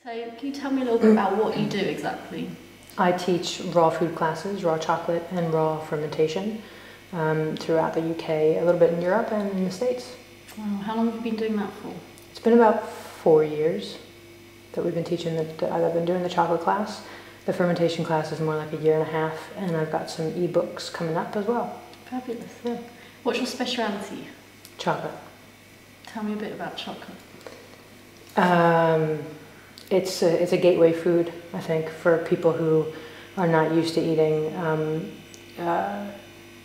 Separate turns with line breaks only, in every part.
So can you tell me a little bit about what you do exactly?
I teach raw food classes, raw chocolate and raw fermentation throughout the UK, a little bit in Europe and in the States.
Wow, how long have you been doing that for?
It's been about 4 years that we've been teaching, that I've been doing the chocolate class. The fermentation class is more like 1.5 years, and I've got some ebooks coming up as well.
Fabulous.
Yeah.
What's your speciality?
Chocolate.
Tell me a bit about chocolate.
It's a gateway food, I think, for people who are not used to eating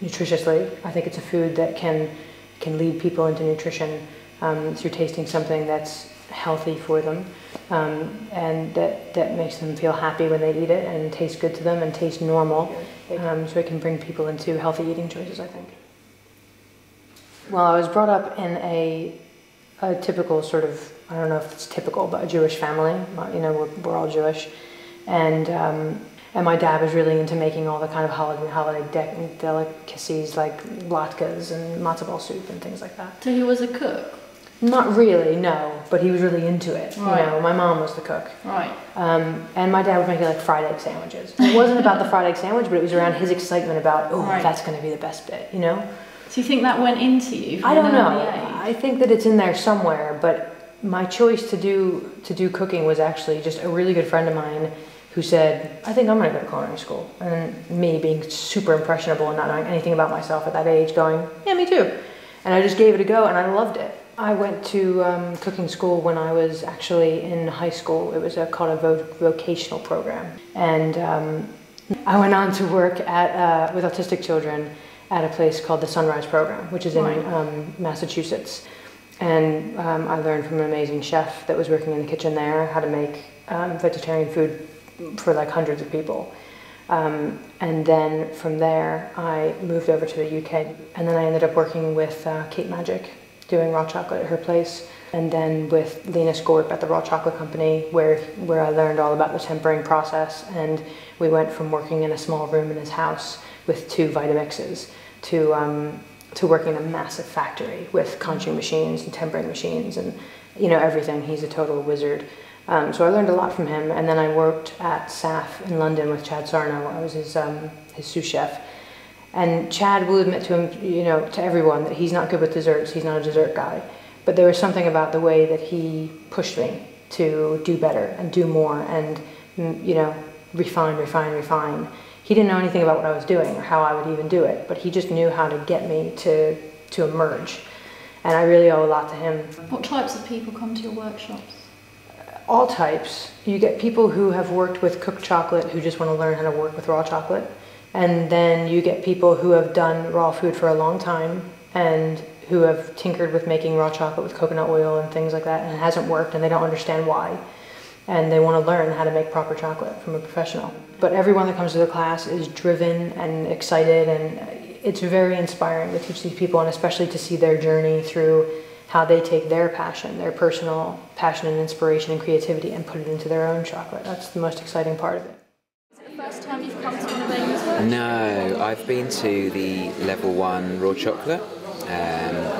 nutritiously. I think it's a food that can lead people into nutrition through tasting something that's healthy for them, and that makes them feel happy when they eat it and tastes good to them and tastes normal. So it can bring people into healthy eating choices, I think. Well, I was brought up in a typical sort of, I don't know if it's typical, but a Jewish family. You know, we're all Jewish, and my dad was really into making all the kind of holiday delicacies like latkes and matzo ball soup and things like that.
So he was a cook?
Not really, no, but he was really into it. Right. You know, my mom was the cook.
Right.
And my dad was making like fried egg sandwiches. It wasn't about the fried egg sandwich, but it was around his excitement about, oh, right, that's going to be the best bit, you know?
So you think that went into you from
I don't
an
know.
early age?
I think that it's in there somewhere, but my choice to do cooking was actually just a really good friend of mine who said, I think I'm going to go to culinary school. And me being super impressionable and not knowing anything about myself at that age going, yeah, me too. And I just gave it a go and I loved it. I went to cooking school when I was actually in high school. It was called a vocational program. And I went on to work with autistic children at a place called the Sunrise Program, which is in Massachusetts. And I learned from an amazing chef that was working in the kitchen there how to make vegetarian food for like hundreds of people. And then from there, I moved over to the UK. And then I ended up working with Kate Magic, doing raw chocolate at her place. And then with Linus Gorp at the Raw Chocolate Company, where I learned all about the tempering process. And we went from working in a small room in his house with 2 Vitamixes to working in a massive factory with conching machines and tempering machines and, you know, everything. He's a total wizard. So I learned a lot from him, and then I worked at SAF in London with Chad Sarno. I was his sous chef. And Chad will admit to him, you know, to everyone that he's not good with desserts. He's not a dessert guy. But there was something about the way that he pushed me to do better and do more and, you know, refine. He didn't know anything about what I was doing or how I would even do it, but he just knew how to get me to emerge. And I really owe a lot to him.
What types of people come to your workshops?
All types. You get people who have worked with cooked chocolate who just want to learn how to work with raw chocolate. And then you get people who have done raw food for a long time and who have tinkered with making raw chocolate with coconut oil and things like that, and it hasn't worked and they don't understand why. And they want to learn how to make proper chocolate from a professional. But everyone that comes to the class is driven and excited, and it's very inspiring to teach these people, and especially to see their journey through how they take their passion, their personal passion and inspiration and creativity, and put it into their own chocolate. That's the most exciting part of it.
Is it the first time you've come to one of Amy's workshops?
No, I've been to the level 1 raw chocolate,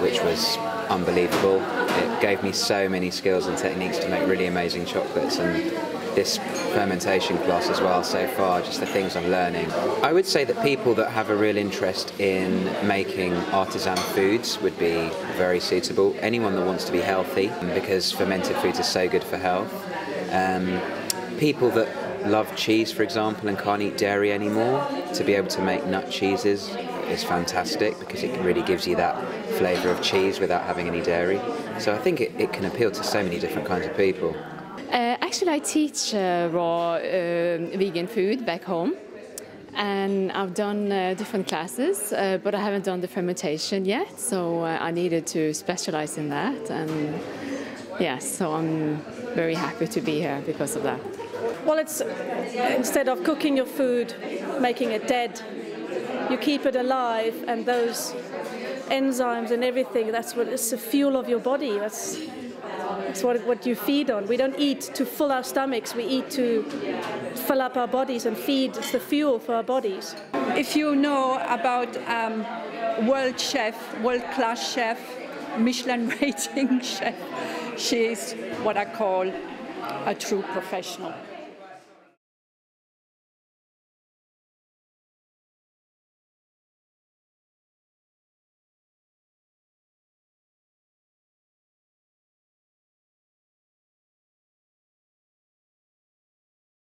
which was unbelievable. It gave me so many skills and techniques to make really amazing chocolates, and this fermentation class as well so far, just the things I'm learning. I would say that people that have a real interest in making artisan foods would be very suitable. Anyone that wants to be healthy, because fermented foods are so good for health. People that love cheese, for example, and can't eat dairy anymore, to be able to make nut cheeses is fantastic because it really gives you that flavour of cheese without having any dairy. So I think it can appeal to so many different kinds of people.
Actually, I teach raw vegan food back home, and I've done different classes, but I haven't done the fermentation yet, so I needed to specialize in that, and yeah, so I'm very happy to be here because of that.
Well, it's instead of cooking your food, making it dead, you keep it alive, and those enzymes and everything, that's what is the fuel of your body. That's what you feed on. We don't eat to fill our stomachs, we eat to fill up our bodies and feed. It's the fuel for our bodies.
If you know about world-class chef, Michelin rating chef, she's what I call a true professional.